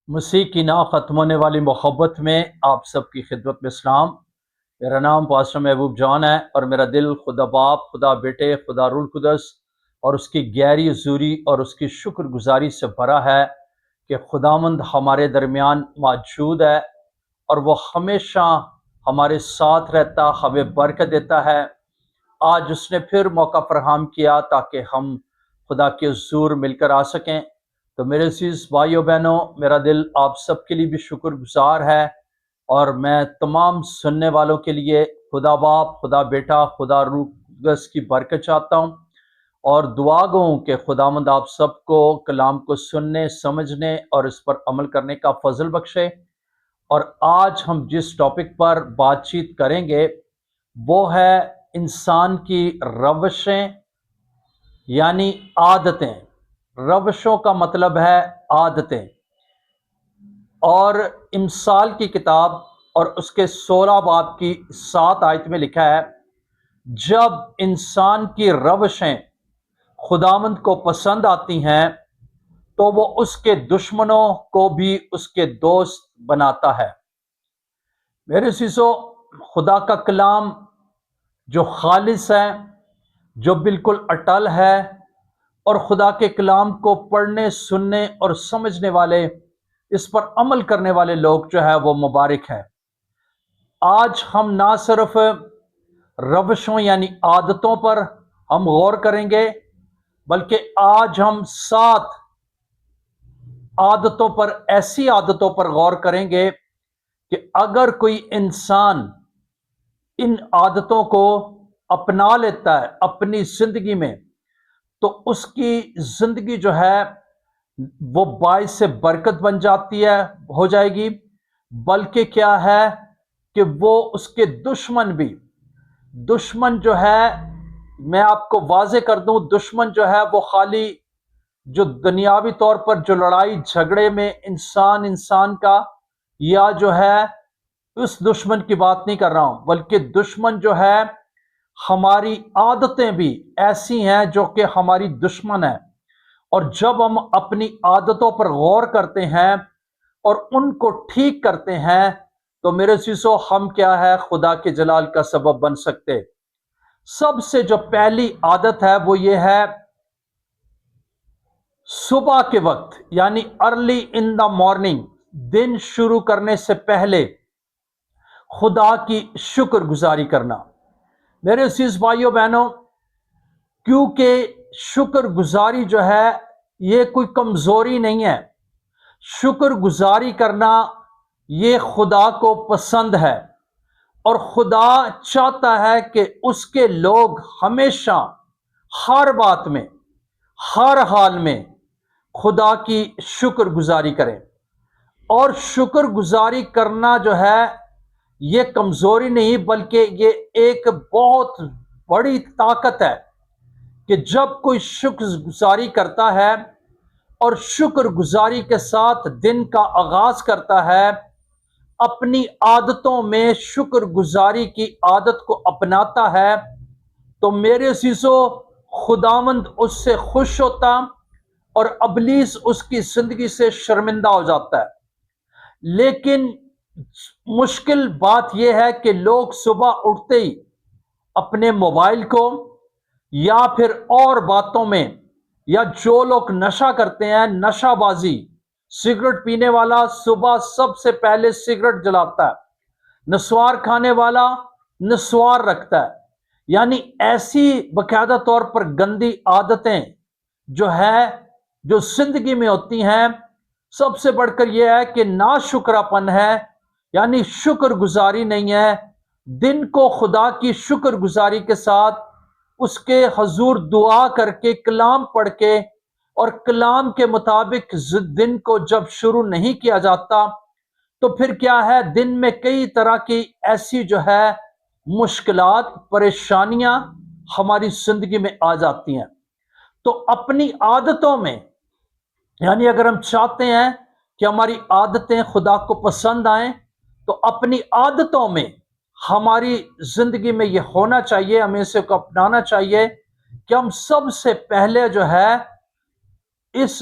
مسیح کی نا ختم ہونے والی محبت میں آپ سب کی خدمت میں سلام۔ میرا نام پاسٹر محبوب جان ہے اور میرا دل خدا باپ، خدا بیٹے، خدا روح القدس اور اس کی گہری حضوری اور اس کی شکر گزاری سے بھرا ہے کہ خداوند ہمارے درمیان موجود ہے اور وہ ہمیشہ ہمارے ساتھ رہتا، ہمیں برکت دیتا ہے۔ آج اس نے پھر موقع فراہم کیا تاکہ ہم خدا کے حضور مل کر آ سکیں۔ تو میرے عزیز بھائیو بہنوں، میرا دل آپ سب کے لیے بھی شکر گزار ہے، اور میں تمام سننے والوں کے لیے خدا باپ، خدا بیٹا، خدا روح القدس کی برکت چاہتا ہوں، اور دعا گو ہوں کہ خداوند آپ سب کو کلام کو سننے، سمجھنے اور اس پر عمل کرنے کا فضل بخشے۔ اور آج ہم جس ٹاپک پر بات چیت کریں گے وہ ہے انسان کی روشیں، یعنی عادتیں۔ روشوں کا مطلب ہے عادتیں۔ اور امثال کی کتاب اور اس کے 16 باب کی 7 آیت میں لکھا ہے، جب انسان کی روشیں خداوند کو پسند آتی ہیں تو وہ اس کے دشمنوں کو بھی اس کے دوست بناتا ہے۔ میرے عزیزو، خدا کا کلام جو خالص ہے، جو بالکل اٹل ہے، اور خدا کے کلام کو پڑھنے، سننے اور سمجھنے والے، اس پر عمل کرنے والے لوگ جو ہے وہ مبارک ہے۔ آج ہم نہ صرف روشوں یعنی عادتوں پر ہم غور کریں گے، بلکہ آج ہم 7 عادتوں پر، ایسی عادتوں پر غور کریں گے کہ اگر کوئی انسان ان عادتوں کو اپنا لیتا ہے اپنی زندگی میں تو اس کی زندگی جو ہے وہ باعث برکت بن جاتی ہے، ہو جائے گی، بلکہ کیا ہے کہ وہ اس کے دشمن جو ہے، میں آپ کو واضح کر دوں، دشمن جو ہے وہ خالی جو دنیاوی طور پر جو لڑائی جھگڑے میں انسان کا، یا جو ہے اس دشمن کی بات نہیں کر رہا ہوں، بلکہ دشمن جو ہے ہماری عادتیں بھی ایسی ہیں جو کہ ہماری دشمن ہیں۔ اور جب ہم اپنی عادتوں پر غور کرتے ہیں اور ان کو ٹھیک کرتے ہیں تو میرے عزیزو، ہم کیا ہے خدا کے جلال کا سبب بن سکتے۔ سب سے جو پہلی عادت ہے وہ یہ ہے، صبح کے وقت یعنی ارلی ان دا مارننگ، دن شروع کرنے سے پہلے خدا کی شکر گزاری کرنا۔ میرے عزیز بھائیو بہنوں، کیونکہ شکر گزاری جو ہے یہ کوئی کمزوری نہیں ہے، شکر گزاری کرنا یہ خدا کو پسند ہے، اور خدا چاہتا ہے کہ اس کے لوگ ہمیشہ، ہر بات میں، ہر حال میں خدا کی شکر گزاری کریں۔ اور شکر گزاری کرنا جو ہے یہ کمزوری نہیں، بلکہ یہ ایک بہت بڑی طاقت ہے کہ جب کوئی شکر گزاری کرتا ہے اور شکر گزاری کے ساتھ دن کا آغاز کرتا ہے، اپنی عادتوں میں شکر گزاری کی عادت کو اپناتا ہے، تو میرے عزیزو، خداوند اس سے خوش ہوتا اور ابلیس اس کی زندگی سے شرمندہ ہو جاتا ہے۔ لیکن مشکل بات یہ ہے کہ لوگ صبح اٹھتے ہی اپنے موبائل کو یا پھر اور باتوں میں، یا جو لوگ نشہ کرتے ہیں، نشہ بازی، سگریٹ پینے والا صبح سب سے پہلے سگریٹ جلاتا ہے، نسوار کھانے والا نسوار رکھتا ہے، یعنی ایسی باقاعدہ طور پر گندی عادتیں جو زندگی میں ہوتی ہیں۔ سب سے بڑھ کر یہ ہے کہ ناشکراپن ہے، یعنی شکر گزاری نہیں ہے۔ دن کو خدا کی شکر گزاری کے ساتھ اس کے حضور دعا کر کے، کلام پڑھ کے اور کلام کے مطابق دن کو جب شروع نہیں کیا جاتا تو پھر کیا ہے، دن میں کئی طرح کی ایسی جو ہے مشکلات، پریشانیاں ہماری زندگی میں آ جاتی ہیں۔ تو اپنی عادتوں میں، یعنی اگر ہم چاہتے ہیں کہ ہماری عادتیں خدا کو پسند آئیں تو اپنی عادتوں میں ہماری زندگی میں یہ ہونا چاہیے، ہمیں اسے کو اپنانا چاہیے کہ ہم سب سے پہلے جو ہے اس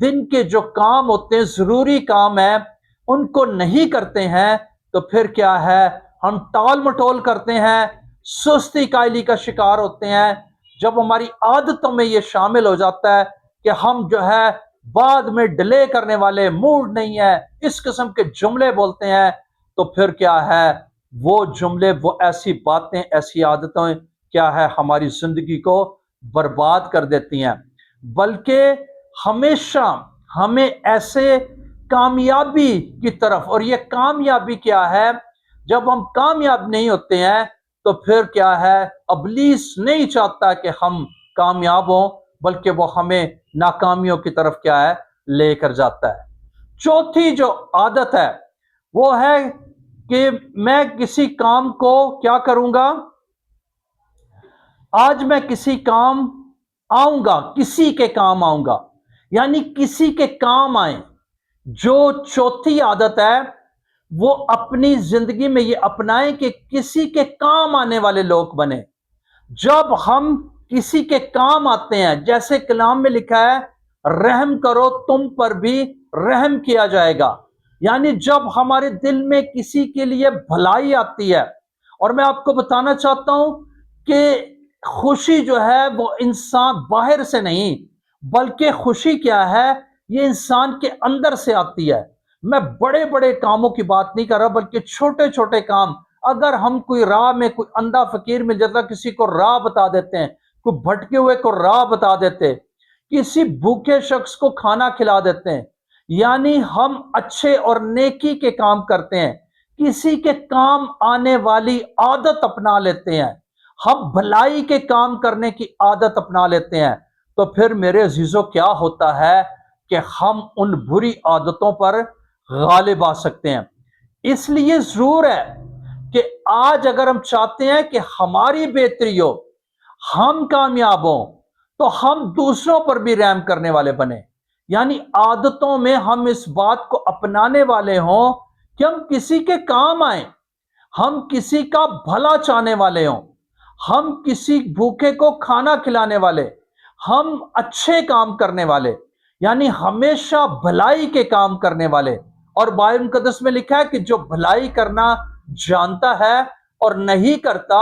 دن کے جو کام ہوتے ہیں، ضروری کام ہے، ان کو نہیں کرتے ہیں تو پھر کیا ہے، ہم ٹال مٹول کرتے ہیں، سستی کائلی کا شکار ہوتے ہیں۔ جب ہماری عادتوں میں یہ شامل ہو جاتا ہے کہ ہم جو ہے بعد میں ڈیلے کرنے والے، موڈ نہیں ہے، اس قسم کے جملے بولتے ہیں، تو پھر کیا ہے، وہ جملے، وہ ایسی باتیں، ایسی عادتیں کیا ہے، ہماری زندگی کو برباد کر دیتی ہیں۔ بلکہ ہمیشہ ہمیں ایسے کامیابی کی طرف، اور یہ کامیابی کیا ہے، جب ہم کامیاب نہیں ہوتے ہیں تو پھر کیا ہے، ابلیس نہیں چاہتا کہ ہم کامیاب ہوں، بلکہ وہ ہمیں ناکامیوں کی طرف کیا ہے، لے کر جاتا ہے۔ چوتھی جو عادت ہے وہ ہے کہ میں کسی کام کو کیا کروں گا، آج میں کسی کام آؤں گا، کسی کے کام آؤں گا، یعنی کسی کے کام آئیں۔ جو چوتھی عادت ہے وہ اپنی زندگی میں یہ اپنائیں کہ کسی کے کام آنے والے لوگ بنے۔ جب ہم کسی کے کام آتے ہیں، جیسے کلام میں لکھا ہے، رحم کرو تم پر بھی رحم کیا جائے گا، یعنی جب ہمارے دل میں کسی کے لیے بھلائی آتی ہے۔ اور میں آپ کو بتانا چاہتا ہوں کہ خوشی جو ہے وہ انسان باہر سے نہیں، بلکہ خوشی کیا ہے، یہ انسان کے اندر سے آتی ہے۔ میں بڑے بڑے کاموں کی بات نہیں کر رہا، بلکہ چھوٹے چھوٹے کام۔ اگر ہم کوئی راہ میں کوئی اندھا فقیر مل جاتا، کسی کو راہ بتا دیتے ہیں، کوئی بھٹکے ہوئے کو راہ بتا دیتے، کسی بھوکے شخص کو کھانا کھلا دیتے ہیں، یعنی ہم اچھے اور نیکی کے کام کرتے ہیں، کسی کے کام آنے والی عادت اپنا لیتے ہیں، ہم بھلائی کے کام کرنے کی عادت اپنا لیتے ہیں، تو پھر میرے عزیزو کیا ہوتا ہے کہ ہم ان بری عادتوں پر غالب آ سکتے ہیں۔ اس لیے ضرور ہے کہ آج اگر ہم چاہتے ہیں کہ ہماری بہتری ہو، ہم کامیاب ہوں، تو ہم دوسروں پر بھی رحم کرنے والے بنے، یعنی عادتوں میں ہم اس بات کو اپنانے والے ہوں کہ ہم کسی کے کام آئیں، ہم کسی کا بھلا چاہنے والے ہوں، ہم کسی بھوکے کو کھانا کھلانے والے، ہم اچھے کام کرنے والے، یعنی ہمیشہ بھلائی کے کام کرنے والے۔ اور بائبل مقدس میں لکھا ہے کہ جو بھلائی کرنا جانتا ہے اور نہیں کرتا،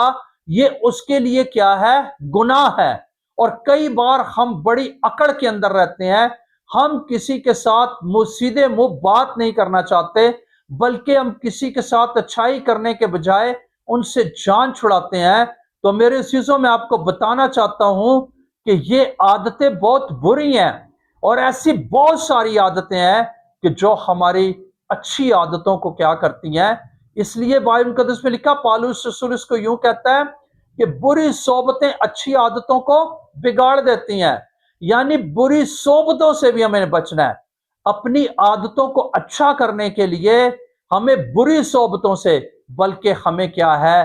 یہ اس کے لیے کیا ہے، گناہ ہے۔ اور کئی بار ہم بڑی اکڑ کے اندر رہتے ہیں، ہم کسی کے ساتھ سیدھے منہ بات نہیں کرنا چاہتے، بلکہ ہم کسی کے ساتھ اچھائی کرنے کے بجائے ان سے جان چھڑاتے ہیں۔ تو میرے عزیزوں، میں آپ کو بتانا چاہتا ہوں کہ یہ عادتیں بہت بری ہیں، اور ایسی بہت ساری عادتیں ہیں کہ جو ہماری اچھی عادتوں کو کیا کرتی ہیں۔ اس لیے بائبل مقدس میں لکھا، پالوس رسول اس کو یوں کہتا ہے کہ بری صحبتیں اچھی عادتوں کو بگاڑ دیتی ہیں، یعنی بری صحبتوں سے بھی ہمیں بچنا ہے۔ اپنی عادتوں کو اچھا کرنے کے لیے ہمیں بری صحبتوں سے، بلکہ ہمیں کیا ہے،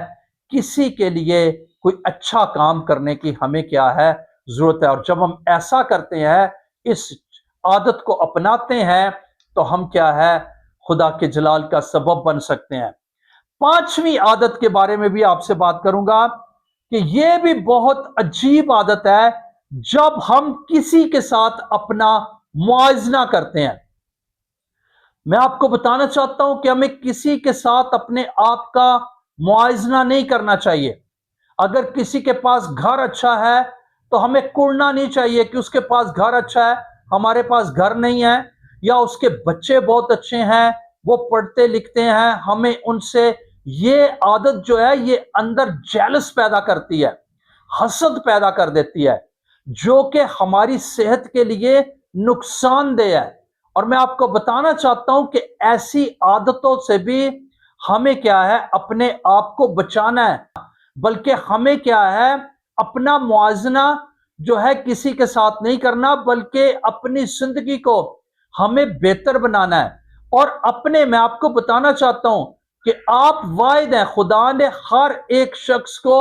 کسی کے لیے کوئی اچھا کام کرنے کی ہمیں کیا ہے، ضرورت ہے۔ اور جب ہم ایسا کرتے ہیں، اس عادت کو اپناتے ہیں، تو ہم کیا ہے، خدا کے جلال کا سبب بن سکتے ہیں۔ پانچویں عادت کے بارے میں بھی آپ سے بات کروں گا کہ یہ بھی بہت عجیب عادت ہے، جب ہم کسی کے ساتھ اپنا موازنہ کرتے ہیں۔ میں آپ کو بتانا چاہتا ہوں کہ ہمیں کسی کے ساتھ اپنے آپ کا موازنہ نہیں کرنا چاہیے۔ اگر کسی کے پاس گھر اچھا ہے تو ہمیں کوڑنا نہیں چاہیے کہ اس کے پاس گھر اچھا ہے، ہمارے پاس گھر نہیں ہے، یا اس کے بچے بہت اچھے ہیں، وہ پڑھتے لکھتے ہیں، ہمیں ان سے، یہ عادت جو ہے یہ اندر جیلس پیدا کرتی ہے، حسد پیدا کر دیتی ہے، جو کہ ہماری صحت کے لیے نقصان دہ ہے۔ اور میں آپ کو بتانا چاہتا ہوں کہ ایسی عادتوں سے بھی ہمیں کیا ہے، اپنے آپ کو بچانا ہے، بلکہ ہمیں کیا ہے، اپنا موازنہ جو ہے کسی کے ساتھ نہیں کرنا، بلکہ اپنی زندگی کو ہمیں بہتر بنانا ہے۔ اور میں آپ کو بتانا چاہتا ہوں کہ آپ واحد ہیں، خدا نے ہر ایک شخص کو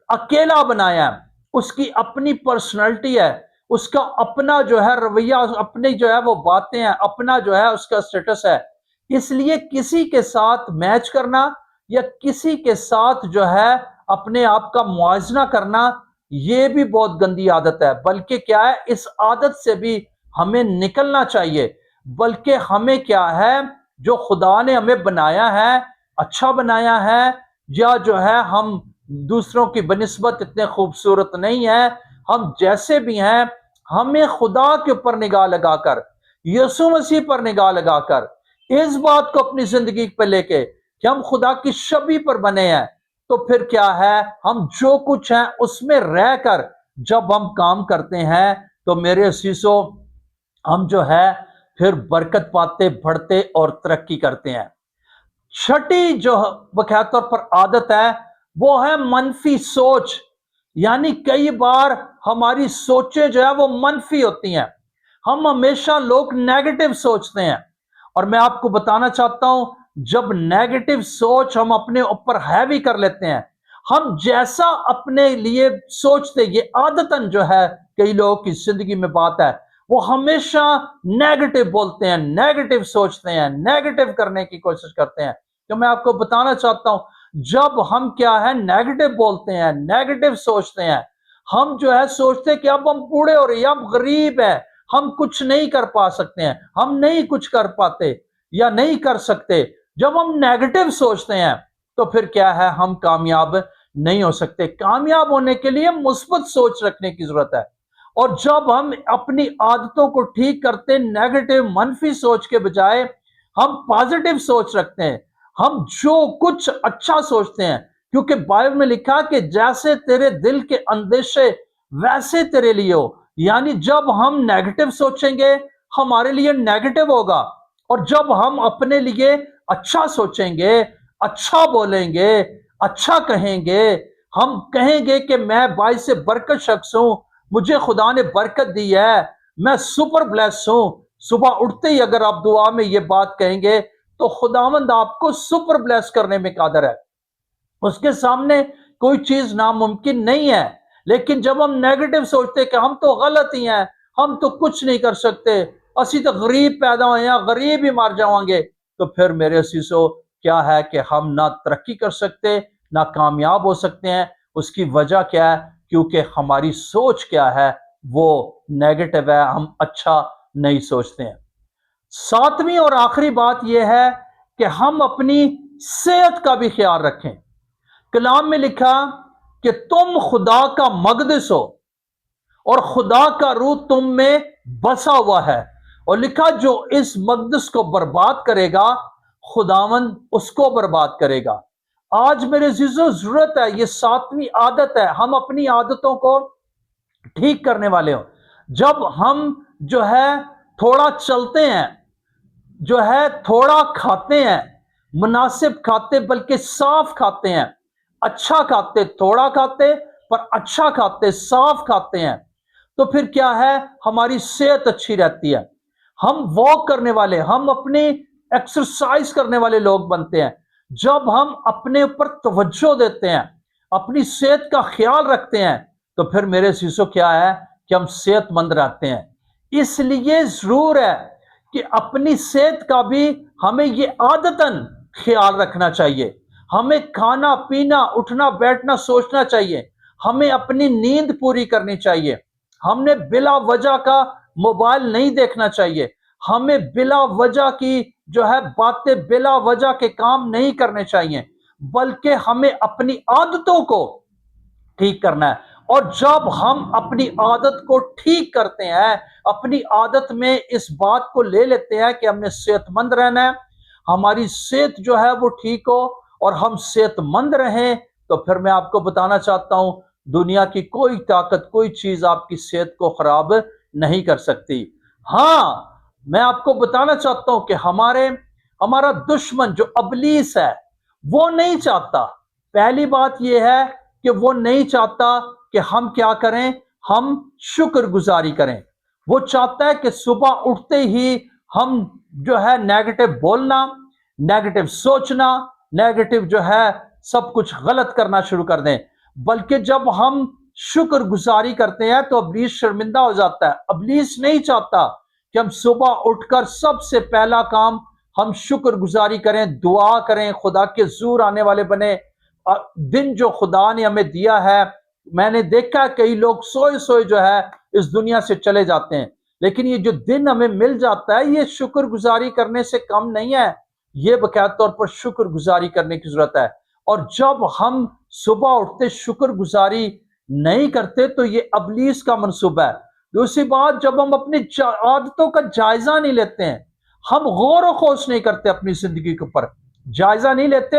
اکیلا بنایا ہے، اس کی اپنی پرسنالٹی ہے، اس کا اپنا جو ہے رویہ، اپنی جو ہے وہ باتیں ہیں، اپنا جو ہے اس کا سٹیٹس ہے۔ اس لیے کسی کے ساتھ میچ کرنا یا کسی کے ساتھ جو ہے اپنے آپ کا موازنہ کرنا، یہ بھی بہت گندی عادت ہے۔ بلکہ کیا ہے، اس عادت سے بھی ہمیں نکلنا چاہیے، بلکہ ہمیں کیا ہے، جو خدا نے ہمیں بنایا ہے، اچھا بنایا ہے، یا جو ہے ہم دوسروں کی بنسبت اتنے خوبصورت نہیں ہیں، ہم جیسے بھی ہیں، ہمیں خدا کے اوپر نگاہ لگا کر، یسوع مسیح پر نگاہ لگا کر، اس بات کو اپنی زندگی پہ لے کے کہ ہم خدا کی شبیہ پر بنے ہیں، تو پھر کیا ہے، ہم جو کچھ ہیں اس میں رہ کر جب ہم کام کرتے ہیں تو میرے عزیزو، ہم جو ہے پھر برکت پاتے، بڑھتے اور ترقی کرتے ہیں۔ چھٹی جو بخیر طور پر عادت ہے وہ ہے منفی سوچ، یعنی کئی بار ہماری سوچیں جو ہے وہ منفی ہوتی ہیں، ہم ہمیشہ لوگ نیگیٹو سوچتے ہیں، اور میں آپ کو بتانا چاہتا ہوں جب نیگیٹو سوچ ہم اپنے اوپر ہیوی کر لیتے ہیں، ہم جیسا اپنے لیے سوچتے، یہ عادتاً جو ہے کئی لوگوں کی زندگی میں بات ہے، وہ ہمیشہ نیگیٹو بولتے ہیں، نیگیٹو سوچتے ہیں، نیگیٹو کرنے کی کوشش کرتے ہیں۔ تو میں آپ کو بتانا چاہتا ہوں جب ہم کیا ہے نیگیٹو بولتے ہیں، نیگیٹو سوچتے ہیں، ہم جو ہے سوچتے ہیں کہ اب ہم بوڑھے ہو رہے ہیں، اب غریب ہیں، ہم کچھ نہیں کر پا سکتے ہیں، ہم نہیں کچھ کر پاتے یا نہیں کر سکتے، جب ہم نیگیٹو سوچتے ہیں تو پھر کیا ہے، ہم کامیاب نہیں ہو سکتے۔ کامیاب ہونے کے لیے مثبت سوچ رکھنے کی ضرورت ہے، اور جب ہم اپنی عادتوں کو ٹھیک کرتے، نیگیٹو منفی سوچ کے بجائے ہم پازیٹو سوچ رکھتے ہیں، ہم جو کچھ اچھا سوچتے ہیں، کیونکہ بائبل میں لکھا کہ جیسے تیرے دل کے اندیشے ویسے تیرے لیے ہو، یعنی جب ہم نیگیٹو سوچیں گے ہمارے لیے نیگیٹو ہوگا، اور جب ہم اپنے لیے اچھا سوچیں گے، اچھا بولیں گے، اچھا کہیں گے، ہم کہیں گے کہ میں باعث برکت شخص ہوں، مجھے خدا نے برکت دی ہے، میں سپر بلیس ہوں۔ صبح اٹھتے ہی اگر آپ دعا میں یہ بات کہیں گے تو خداوند آپ کو سپر بلیس کرنے میں قادر ہے، اس کے سامنے کوئی چیز ناممکن نہیں ہے۔ لیکن جب ہم نیگیٹو سوچتے کہ ہم تو غلط ہی ہیں، ہم تو کچھ نہیں کر سکتے، اسی تو غریب پیدا ہوئے ہیں، غریب ہی مار جاؤں گے، تو پھر میرے عزیزو کیا ہے کہ ہم نہ ترقی کر سکتے، نہ کامیاب ہو سکتے ہیں۔ اس کی وجہ کیا ہے؟ کیونکہ ہماری سوچ کیا ہے، وہ نیگیٹو ہے، ہم اچھا نہیں سوچتے ہیں۔ ساتویں اور آخری بات یہ ہے کہ ہم اپنی صحت کا بھی خیال رکھیں۔ کلام میں لکھا کہ تم خدا کا مقدس ہو اور خدا کا روح تم میں بسا ہوا ہے، اور لکھا جو اس مقدس کو برباد کرے گا خداوند اس کو برباد کرے گا۔ آج میرے عزیزو ضرورت ہے، یہ ساتویں عادت ہے، ہم اپنی عادتوں کو ٹھیک کرنے والے ہوں۔ جب ہم جو ہے تھوڑا چلتے ہیں، جو ہے تھوڑا کھاتے ہیں، مناسب کھاتے بلکہ صاف کھاتے ہیں، اچھا کھاتے، تھوڑا کھاتے پر اچھا کھاتے، صاف کھاتے ہیں، تو پھر کیا ہے، ہماری صحت اچھی رہتی ہے، ہم واک کرنے والے، ہم اپنی ایکسرسائز کرنے والے لوگ بنتے ہیں۔ جب ہم اپنے اوپر توجہ دیتے ہیں، اپنی صحت کا خیال رکھتے ہیں، تو پھر میرے عزیزو کیا ہے کہ ہم صحت مند رہتے ہیں۔ اس لیے ضرور ہے کہ اپنی صحت کا بھی ہمیں یہ عادتاً خیال رکھنا چاہیے، ہمیں کھانا پینا، اٹھنا بیٹھنا سوچنا چاہیے، ہمیں اپنی نیند پوری کرنی چاہیے، ہم نے بلا وجہ کا موبائل نہیں دیکھنا چاہیے، ہمیں بلا وجہ کی جو ہے باتیں، بلا وجہ کے کام نہیں کرنے چاہیے، بلکہ ہمیں اپنی عادتوں کو ٹھیک کرنا ہے۔ اور جب ہم اپنی عادت کو ٹھیک کرتے ہیں، اپنی عادت میں اس بات کو لے لیتے ہیں کہ ہم نے صحت مند رہنا ہے، ہماری صحت جو ہے وہ ٹھیک ہو اور ہم صحت مند رہیں، تو پھر میں آپ کو بتانا چاہتا ہوں دنیا کی کوئی طاقت، کوئی چیز آپ کی صحت کو خراب نہیں کر سکتی۔ ہاں، میں آپ کو بتانا چاہتا ہوں کہ ہمارا دشمن جو ابلیس ہے وہ نہیں چاہتا، پہلی بات یہ ہے کہ وہ نہیں چاہتا کہ ہم کیا کریں، ہم شکر گزاری کریں۔ وہ چاہتا ہے کہ صبح اٹھتے ہی ہم جو ہے نیگیٹو بولنا، نیگیٹو سوچنا، نیگیٹو جو ہے سب کچھ غلط کرنا شروع کر دیں، بلکہ جب ہم شکر گزاری کرتے ہیں تو ابلیس شرمندہ ہو جاتا ہے۔ ابلیس نہیں چاہتا کہ ہم صبح اٹھ کر سب سے پہلا کام ہم شکر گزاری کریں، دعا کریں، خدا کے حضور آنے والے بنے۔ دن جو خدا نے ہمیں دیا ہے، میں نے دیکھا کئی لوگ سوئے سوئے جو ہے اس دنیا سے چلے جاتے ہیں، لیکن یہ جو دن ہمیں مل جاتا ہے یہ شکر گزاری کرنے سے کم نہیں ہے، یہ باقاعدہ طور پر شکر گزاری کرنے کی ضرورت ہے۔ اور جب ہم صبح اٹھتے شکر گزاری نہیں کرتے تو یہ ابلیس کا منصوبہ ہے۔ دوسری بات، جب ہم اپنی عادتوں کا جائزہ نہیں لیتے ہیں، ہم غور و خوض نہیں کرتے اپنی زندگی کے اوپر، جائزہ نہیں لیتے،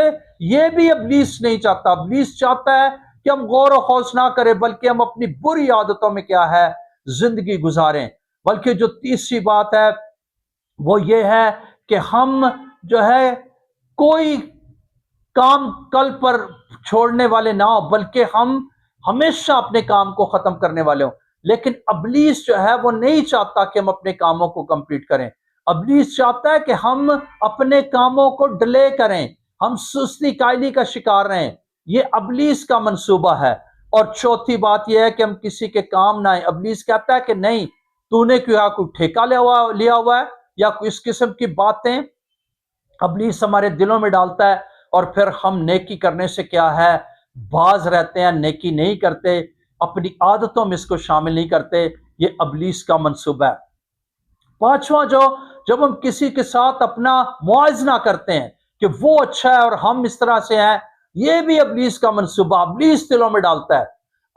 یہ بھی ابلیس نہیں چاہتا۔ ابلیس چاہتا ہے کہ ہم غور و خوض نہ کریں بلکہ ہم اپنی بری عادتوں میں کیا ہے زندگی گزاریں۔ بلکہ جو تیسری بات ہے وہ یہ ہے کہ ہم جو ہے کوئی کام کل پر چھوڑنے والے نہ ہو بلکہ ہم ہمیشہ اپنے کام کو ختم کرنے والے ہوں۔ لیکن ابلیس جو ہے وہ نہیں چاہتا کہ ہم اپنے کاموں کو کمپلیٹ کریں۔ ابلیس چاہتا ہے کہ ہم اپنے کاموں کو ڈیلے کریں، ہم سستی کائلی کا شکار رہیں، یہ ابلیس کا منصوبہ ہے۔ اور چوتھی بات یہ ہے کہ ہم کسی کے کام نہ آئیں۔ ابلیس کہتا ہے کہ نہیں، تو نے کیا کوئی ٹھیکہ لیا ہوا ہے یا کوئی اس قسم کی باتیں ابلیس ہمارے دلوں میں ڈالتا ہے، اور پھر ہم نیکی کرنے سے کیا ہے باز رہتے ہیں، نیکی نہیں کرتے، اپنی عادتوں میں اس کو شامل نہیں کرتے۔ یہ ابلیس کا منصوبہ ہے۔ پانچواں، جب ہم کسی کے ساتھ اپنا موازنہ کرتے ہیں کہ وہ اچھا ہے اور ہم اس طرح سے ہیں، یہ بھی ابلیس کا منصوبہ، ابلیس دلوں میں ڈالتا ہے۔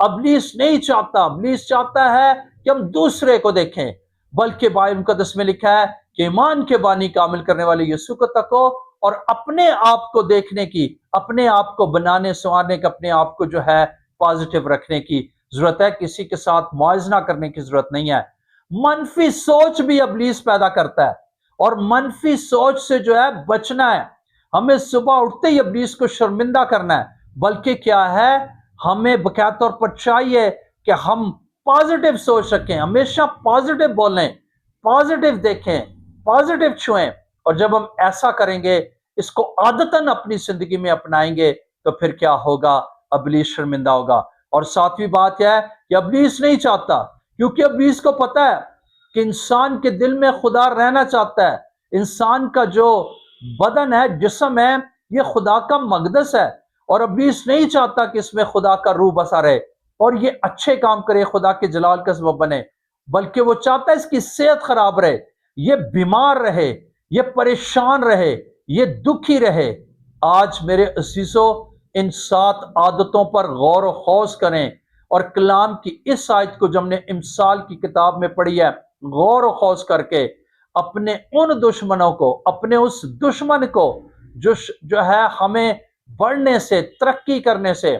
ابلیس نہیں چاہتا، ابلیس چاہتا ہے کہ ہم دوسرے کو دیکھیں، بلکہ بائبل مقدس میں لکھا ہے کہ ایمان کے بانی کامل کرنے والے یسوع کو تکو، اور اپنے آپ کو دیکھنے کی، اپنے آپ کو بنانے سنوارنے کی، اپنے آپ کو جو ہے پازیٹیو رکھنے کی ضرورت ہے، کسی کے ساتھ موازنہ کرنے کی ضرورت نہیں ہے۔ منفی سوچ بھی ابلیس پیدا کرتا ہے، اور منفی سوچ سے جو ہے بچنا ہے۔ ہمیں صبح اٹھتے ہی ابلیس کو شرمندہ کرنا ہے، بلکہ کیا ہے ہمیں باقاعدہ طور پر چاہیے کہ ہم پازیٹیو سوچ رکھیں، ہمیشہ پازیٹیو بولیں، پازیٹیو دیکھیں، پازیٹیو چھوئیں۔ اور جب ہم ایسا کریں گے، اس کو عادتاً اپنی زندگی میں اپنائیں گے، تو پھر کیا ہوگا؟ ابلیس شرمندہ ہوگا۔ اور ساتویں بات یہ ہے کہ ابلیس نہیں چاہتا، کیونکہ ابلیس کو پتہ ہے کہ انسان کے دل میں خدا رہنا چاہتا ہے۔ انسان کا جو بدن ہے، جسم ہے، یہ خدا کا مقدس ہے، اور ابلیس نہیں چاہتا کہ اس میں خدا کا روح بسا رہے اور یہ اچھے کام کرے، خدا کے جلال کا سبب بنے، بلکہ وہ چاہتا ہے اس کی صحت خراب رہے، یہ بیمار رہے، یہ پریشان رہے، یہ دکھی رہے۔ آج میرے عزیزو، ان 7 عادتوں پر غور و خوض کریں، اور کلام کی اس آیت کو جو ہم نے امثال کی کتاب میں پڑھی ہے، غور و خوض کر کے اپنے ان دشمنوں کو، اپنے اس دشمن کو جو ہے ہمیں بڑھنے سے، ترقی کرنے سے،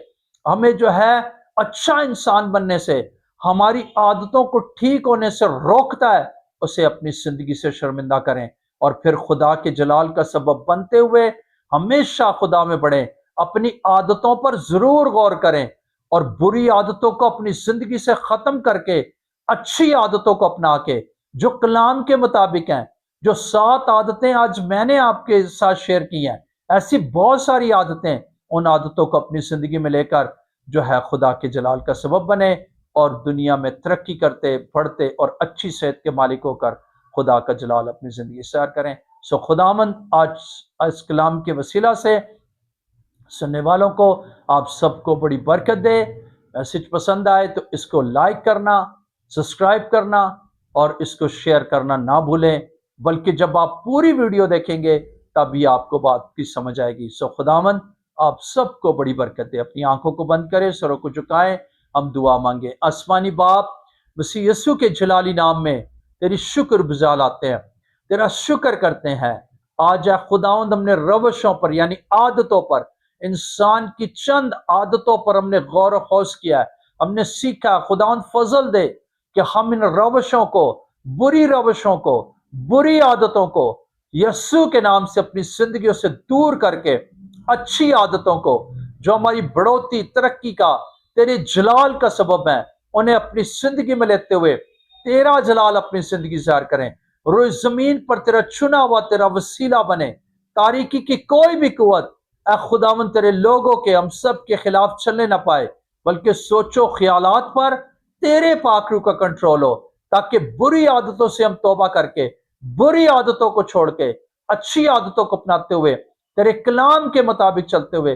ہمیں جو ہے اچھا انسان بننے سے، ہماری عادتوں کو ٹھیک ہونے سے روکتا ہے، اسے اپنی زندگی سے شرمندہ کریں، اور پھر خدا کے جلال کا سبب بنتے ہوئے ہمیشہ خدا میں بڑھیں۔ اپنی عادتوں پر ضرور غور کریں، اور بری عادتوں کو اپنی زندگی سے ختم کر کے اچھی عادتوں کو اپنا کے، جو کلام کے مطابق ہیں۔ جو 7 عادتیں آج میں نے آپ کے ساتھ شیئر کی ہیں، ایسی بہت ساری عادتیں، ان عادتوں کو اپنی زندگی میں لے کر جو ہے خدا کے جلال کا سبب بنے، اور دنیا میں ترقی کرتے، بڑھتے اور اچھی صحت کے مالک ہو کر خدا کا جلال اپنی زندگی سیر کریں۔ سو خداوند آج اس کلام کے وسیلہ سے سننے والوں کو، آپ سب کو بڑی برکت دے۔ میسج پسند آئے تو اس کو لائک کرنا، سبسکرائب کرنا، اور اس کو شیئر کرنا نہ بھولیں، بلکہ جب آپ پوری ویڈیو دیکھیں گے تب ہی آپ کو بات کی سمجھ آئے گی۔ سو خداوند آپ سب کو بڑی برکت دے۔ اپنی آنکھوں کو بند کریں، سروں کو جھکائیں، ہم دعا مانگیں۔ آسمانی باپ، مسیح یسوع کے جلالی نام میں تیری شکر گزار آتے ہیں، تیرا شکر کرتے ہیں۔ آج اے خداوند، ہم نے روشوں پر یعنی عادتوں پر، انسان کی چند عادتوں پر ہم نے غور و خوض کیا ہے، ہم نے سیکھا۔ خداوند فضل دے کہ ہم ان روشوں کو، بری روشوں کو، بری عادتوں کو یسوع کے نام سے اپنی زندگیوں سے دور کر کے اچھی عادتوں کو، جو ہماری بڑھوتی، ترقی کا، تیرے جلال کا سبب ہے، انہیں اپنی زندگی میں لیتے ہوئے تیرا جلال اپنی زندگی ظاہر کریں۔ روئے زمین پر تیرا چنا ہوا تیرا وسیلہ بنے، تاریکی کی کوئی بھی قوت اے خداوند تیرے لوگوں کے، ہم سب کے خلاف چلنے نہ پائے، بلکہ سوچو خیالات پر تیرے پاک روح کا کنٹرول ہو، تاکہ بری عادتوں سے ہم توبہ کر کے، بری عادتوں کو چھوڑ کے اچھی عادتوں کو اپناتے ہوئے، تیرے کلام کے مطابق چلتے ہوئے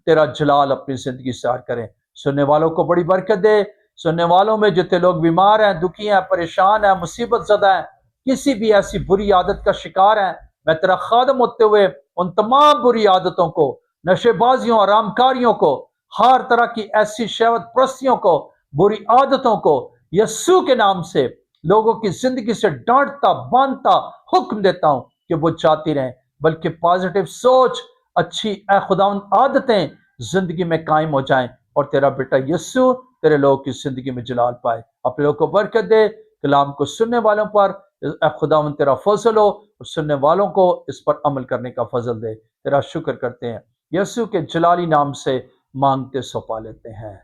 تیرا جلال اپنی زندگی سے ظاہر کریں۔ سننے والوں کو بڑی برکت دے۔ سننے والوں میں جتنے لوگ بیمار ہیں، دکھی ہیں، پریشان ہیں، مصیبت زدہ ہیں، کسی بھی ایسی بری عادت کا شکار ہیں، میں تیرا خادم ہوتے ہوئے ان تمام بری عادتوں کو، نشے بازیوں، آرام کاریوں کو، ہر طرح کی ایسی شہوت پرستیوں کو، بری عادتوں کو یسوع کے نام سے لوگوں کی زندگی سے ڈانٹتا، باندھتا، حکم دیتا ہوں کہ وہ چاہتی رہیں، بلکہ پازیٹیو سوچ، اچھی اے خداوند عادتیں زندگی میں قائم ہو جائیں، اور تیرا بیٹا یسوع تیرے لوگوں کی زندگی میں جلال پائے۔ اپنے لوگوں کو برکت دے، کلام کو سننے والوں پر اے خداوند تیرا فضل ہو، اور سننے والوں کو اس پر عمل کرنے کا فضل دے۔ تیرا شکر کرتے ہیں، یسوع کے جلالی نام سے مانگتے سپا لیتے ہیں،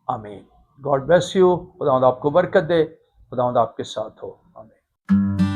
آمین۔ گاڈ بلیس یو، خداوند آپ کو برکت دے، خداوند آپ کے ساتھ ہو، آمین۔